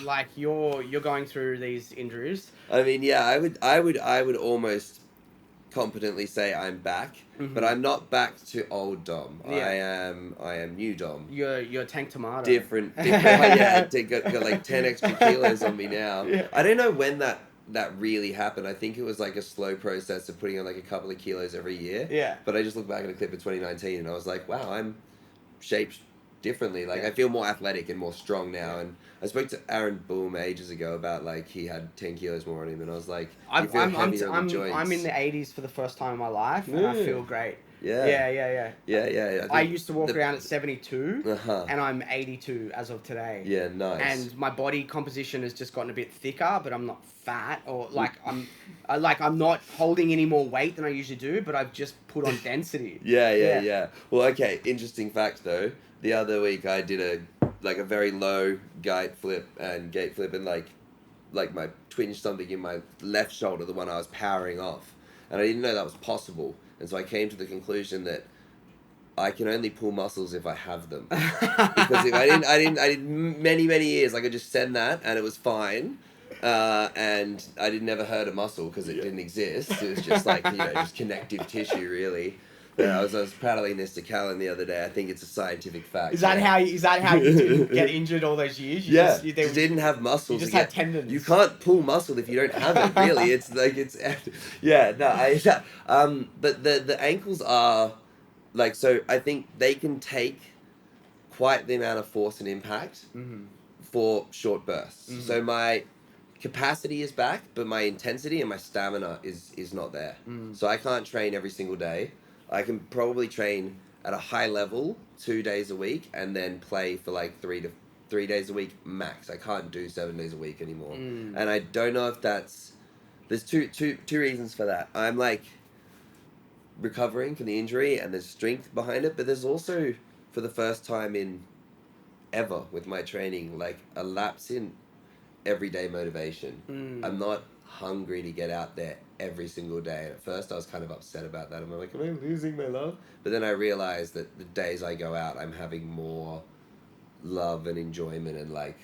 S2: like you're going through these injuries.
S1: I mean, I would almost competently say I'm back, but I'm not back to old Dom. I am new Dom.
S2: You're Tank Tomato.
S1: Different. Got like 10 extra kilos on me now. I don't know when that really happened. I think it was like a slow process of putting on like a couple of kilos every year. But I just look back at a clip of 2019 and I was like, wow, I'm shaped differently. Like, I feel more athletic and more strong now. And I spoke to Aaron Boom ages ago about, like, he had 10 kilos more on him, and I was like,
S2: I'm in the 80s for the first time in my life, and I feel great. I used to walk around at 72, and I'm 82 as of today.
S1: Nice.
S2: And my body composition has just gotten a bit thicker, but I'm not fat, or like I'm not holding any more weight than I usually do, but I've just put on density.
S1: Well, okay, interesting fact though. The other week I did a very low gate flip, and like my twinged something in my left shoulder, the one I was powering off, and I didn't know that was possible. And so I came to the conclusion that I can only pull muscles if I have them. Because if I did many years, I could just send that and it was fine. And I never hurt a muscle because it didn't exist. It was just like, just connective tissue, really. I was prattling this to Callan the other day. I think it's a scientific fact.
S2: Is that how you didn't get injured all those years? You
S1: just didn't have muscles.
S2: You just had tendons.
S1: You can't pull muscle if you don't have it. Really, it's like but the ankles are like, so I think they can take quite the amount of force and impact for short bursts. So my capacity is back, but my intensity and my stamina is not there. So I can't train every single day. I can probably train at a high level 2 days a week and then play for like 3 days a week max. I can't do 7 days a week anymore. And I don't know if there's two reasons for that. I'm like, recovering from the injury and there's strength behind it, but there's also, for the first time in ever with my training, like a lapse in everyday motivation. I'm not hungry to get out there every single day. And at first I was kind of upset about that. I'm like, am I losing my love? But then I realized that the days I go out, I'm having more love and enjoyment and like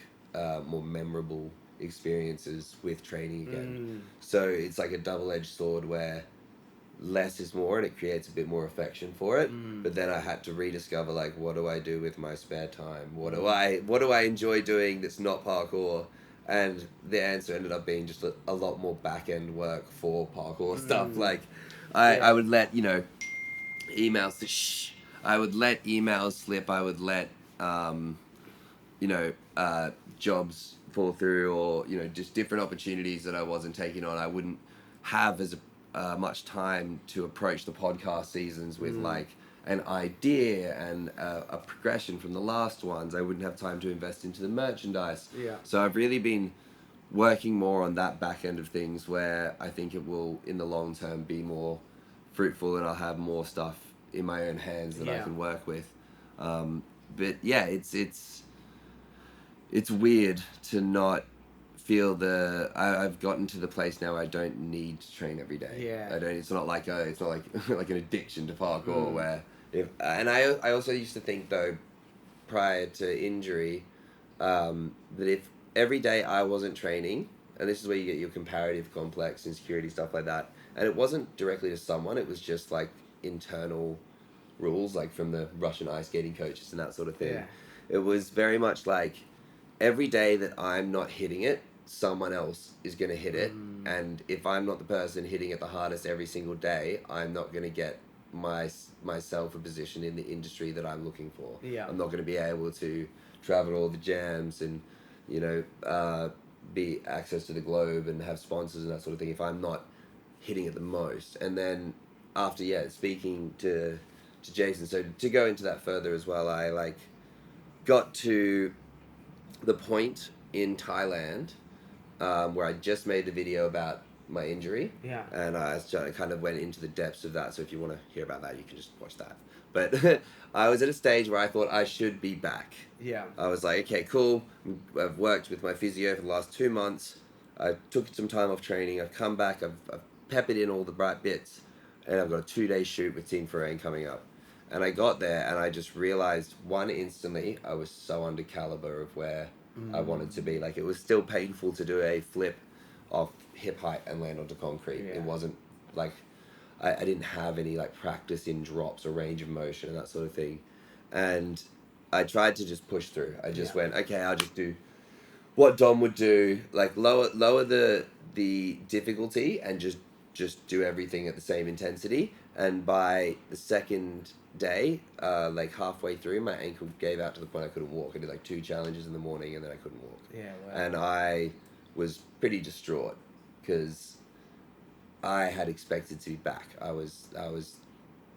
S1: more memorable experiences with training again. So it's like a double-edged sword where less is more and it creates a bit more affection for it. But then I had to rediscover, like, what do I do with my spare time? What do I enjoy doing that's not parkour? And the answer ended up being just a lot more back end work for parkour stuff. Like I would let, emails I would let emails slip. I would let jobs fall through, or just different opportunities that I wasn't taking on. I wouldn't have as much time to approach the podcast seasons with like an idea and a progression from the last ones. I wouldn't have time to invest into the merchandise. So I've really been working more on that back end of things, where I think it will in the long term be more fruitful and I'll have more stuff in my own hands that I can work with. But yeah, it's weird to not feel I've gotten to the place now I don't need to train every day. It's not like like an addiction to parkour where I also used to think, though, prior to injury, that if every day I wasn't training, and this is where you get your comparative complex, insecurity, stuff like that, and it wasn't directly to someone, it was just like internal rules, like from the Russian ice skating coaches and that sort of thing. It was very much like every day that I'm not hitting it, someone else is going to hit it. And if I'm not the person hitting it the hardest every single day, I'm not going to get myself a position in the industry that I'm looking for. I'm not going to be able to travel all the jams and, be access to the globe and have sponsors and that sort of thing if I'm not hitting it the most. And then after, speaking to Jason, so to go into that further as well, I got to the point in Thailand where I just made the video about my injury. And I kind of went into the depths of that. So if you want to hear about that, you can just watch that. But I was at a stage where I thought I should be back. I was like, okay, cool. I've worked with my physio for the last 2 months. I took some time off training. I've come back. I've peppered in all the bright bits. And I've got a 2-day shoot with Team Forain coming up. And I got there and I just realized, instantly, I was so under caliber of where I wanted to be. Like, it was still painful to do a flip off hip height and land onto concrete. It wasn't like I didn't have any like practice in drops or range of motion and that sort of thing. And I tried to just push through. I just went, okay, I'll just do what Dom would do, like lower the difficulty and just do everything at the same intensity. And by the second day, like halfway through, my ankle gave out to the point I couldn't walk. I did like 2 challenges in the morning and then I couldn't walk. And I was pretty distraught because I had expected to be back. I was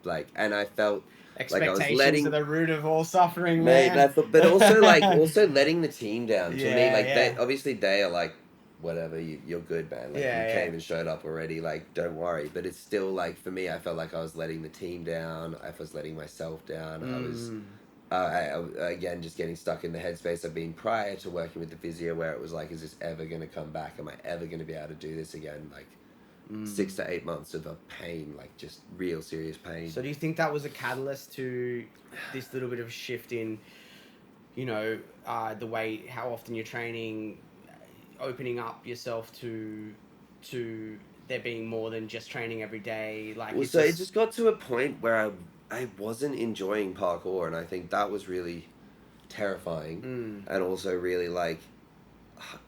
S1: like, and I felt like I was
S2: expectations are the root of all suffering, man.
S1: I thought, but also also letting the team down. To me, like they are like, whatever, you're good, man. Like you came and showed up already. Like, don't worry. But it's still like, for me, I felt like I was letting the team down. I was letting myself down. I was again just getting stuck in the headspace I've been prior to working with the physio, where it was like, is this ever going to come back? Am I ever going to be able to do this again? Like 6 to 8 months of a pain, like just real serious pain.
S2: So do you think that was a catalyst to this little bit of shift in, the way, how often you're training, opening up yourself to there being more than just training every day? Like,
S1: well, so it just got to a point where I wasn't enjoying parkour, and I think that was really terrifying and also really like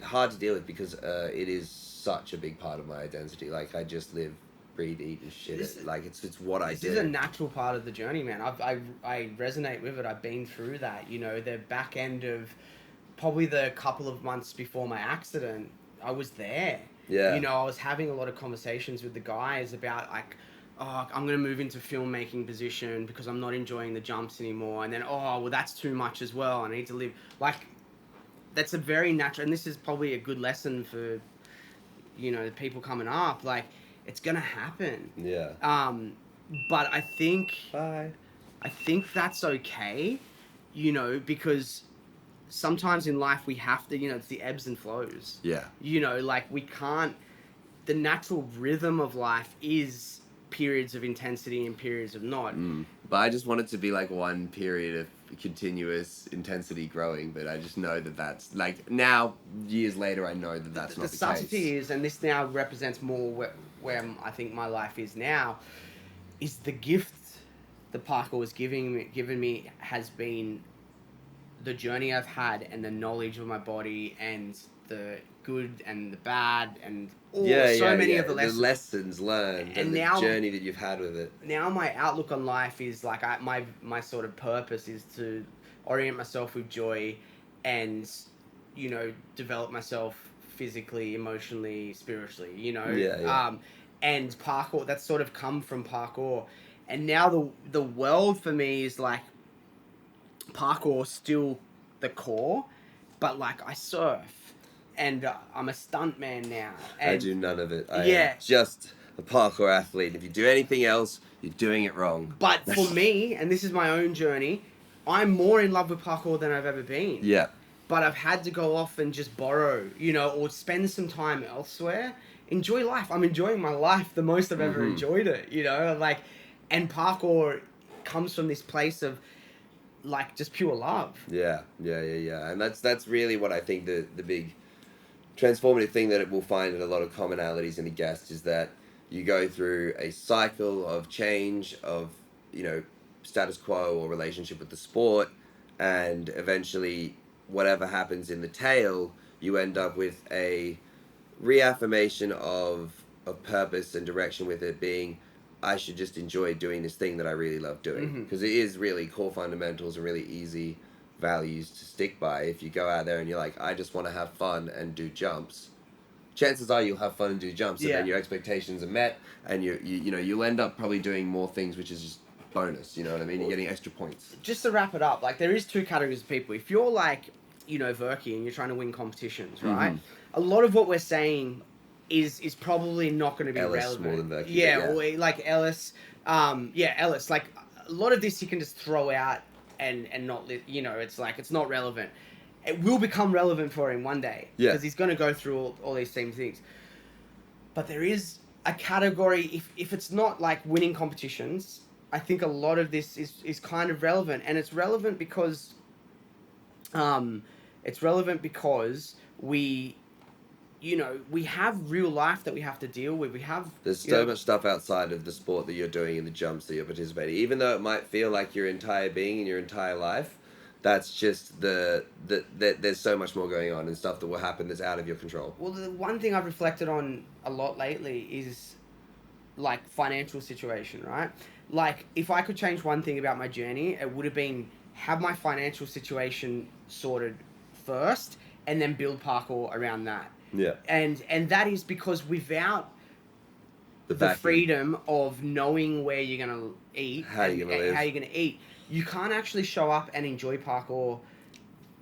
S1: hard to deal with, because it is such a big part of my identity. Like, I just live, breathe, eat and shit. It's what I do.
S2: This is a natural part of the journey, man. I resonate with it. I've been through that. The back end of probably the couple of months before my accident, I was there. I was having a lot of conversations with the guys about like, oh, I'm going to move into filmmaking position because I'm not enjoying the jumps anymore. And then, oh, well, that's too much as well. I need to live. Like, that's a very natural, and this is probably a good lesson for, the people coming up. Like, it's going to happen. But I think
S1: Bye.
S2: that's okay, you know, because sometimes in life we have to, you know, it's the ebbs and flows.
S1: Yeah.
S2: You know, like we can't. The natural rhythm of life is periods of intensity and periods of not.
S1: But I just want it to be like one period of continuous intensity growing. But I just know that that's like now, years later, I know that that's not the case.
S2: The subtlety is, and this now represents more where I think my life is now, is the gift the parkour was given me has been the journey I've had and the knowledge of my body and the good and the bad and many of the
S1: lessons learned and the journey that you've had with it.
S2: Now my outlook on life is like my sort of purpose is to orient myself with joy and, you know, develop myself physically, emotionally, spiritually, you know. And parkour, that's sort of come from parkour. And now the world for me is like parkour still the core, but like I surf and I'm a stuntman now. And
S1: I do none of it. I am just a parkour athlete. If you do anything else, you're doing it wrong.
S2: But for me, and this is my own journey, I'm more in love with parkour than I've ever been.
S1: Yeah.
S2: But I've had to go off and just borrow, you know, or spend some time elsewhere. Enjoy life. I'm enjoying my life the most I've ever enjoyed it, you know, like, and parkour comes from this place of like just pure love.
S1: Yeah. And that's really what I think the big transformative thing that it will find in a lot of commonalities in the guests is that you go through a cycle of change of, you know, status quo or relationship with the sport, and eventually whatever happens in the tail, you end up with a reaffirmation of purpose and direction, with it being, I should just enjoy doing this thing that I really love doing, because it is really core fundamentals and really easy values to stick by. If you go out there and you're like, I just want to have fun and do jumps, chances are you'll have fun and do jumps, and then your expectations are met, and you know, you'll end up probably doing more things, which is just bonus, you know what I mean? You're getting extra points.
S2: Just to wrap it up, like there is two categories of people. If you're like, you know, Verky and you're trying to win competitions, right? A lot of what we're saying is probably not going to be
S1: Ellis
S2: relevant.
S1: More than Verky,
S2: yeah, or like Ellis. Ellis. Like a lot of this you can just throw out and not, you know, it's like it's not relevant. It will become relevant for him one day because he's going to go through all these same things. But there is a category, if it's not like winning competitions, I think a lot of this is kind of relevant, and it's relevant because we, you know, we have real life that we have to deal with. There's
S1: so much stuff outside of the sport that you're doing and the jumps that you're participating. Even though it might feel like your entire being and your entire life, that's just there's so much more going on and stuff that will happen that's out of your control.
S2: Well, the one thing I've reflected on a lot lately is like financial situation, right? Like if I could change one thing about my journey, it would have been have my financial situation sorted first and then build parkour around that.
S1: Yeah.
S2: And that is because without the freedom of knowing where you're going to eat
S1: how you're going
S2: to eat, you can't actually show up and enjoy parkour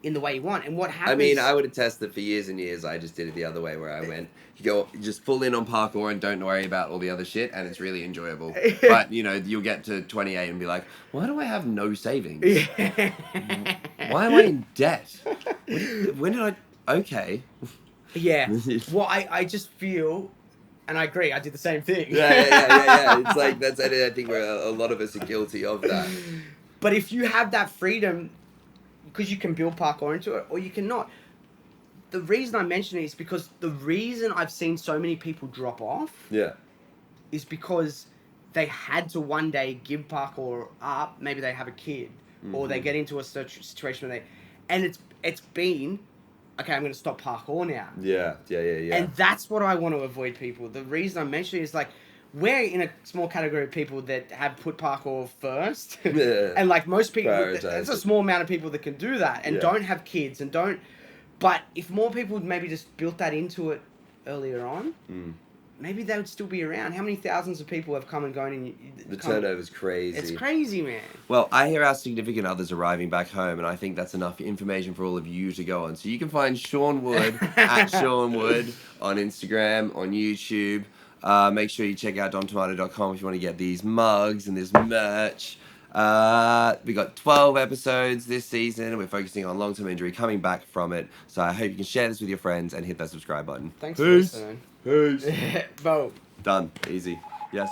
S2: in the way you want. And what happens...
S1: I mean, I would attest that for years and years, I just did it the other way, where I went, you just full in on parkour and don't worry about all the other shit, and it's really enjoyable. But, you know, you'll get to 28 and be like, why do I have no savings? Why am I in debt? When did I... Okay.
S2: Yeah. Well, I just feel... And I agree, I did the same thing.
S1: Yeah. It's like, I think a lot of us are guilty of that.
S2: But if you have that freedom, because you can build parkour into it, or you cannot. The reason I mention it is because the reason I've seen so many people drop off is because they had to one day give parkour up. Maybe they have a kid, or they get into a situation where it's been, okay, I'm going to stop parkour now. Yeah. And that's what I want to avoid, people. The reason I'm mentioning it is like, we're in a small category of people that have put parkour first. And like most people, there's a small amount of people that can do that and don't have kids and don't. But if more people maybe just built that into it earlier on, maybe they would still be around. How many thousands of people have come and gone?
S1: The turnover's crazy.
S2: It's crazy, man.
S1: Well, I hear our significant others arriving back home, and I think that's enough information for all of you to go on. So you can find Shaun Wood at Shaun Wood on Instagram, on YouTube. Make sure you check out domtomato.com if you want to get these mugs and this merch. We got 12 episodes this season. We're focusing on long-term injury, coming back from it. So I hope you can share this with your friends and hit that subscribe button.
S2: Thanks for listening.
S1: Peace.
S2: Bo.
S1: Done. Easy. Yeah,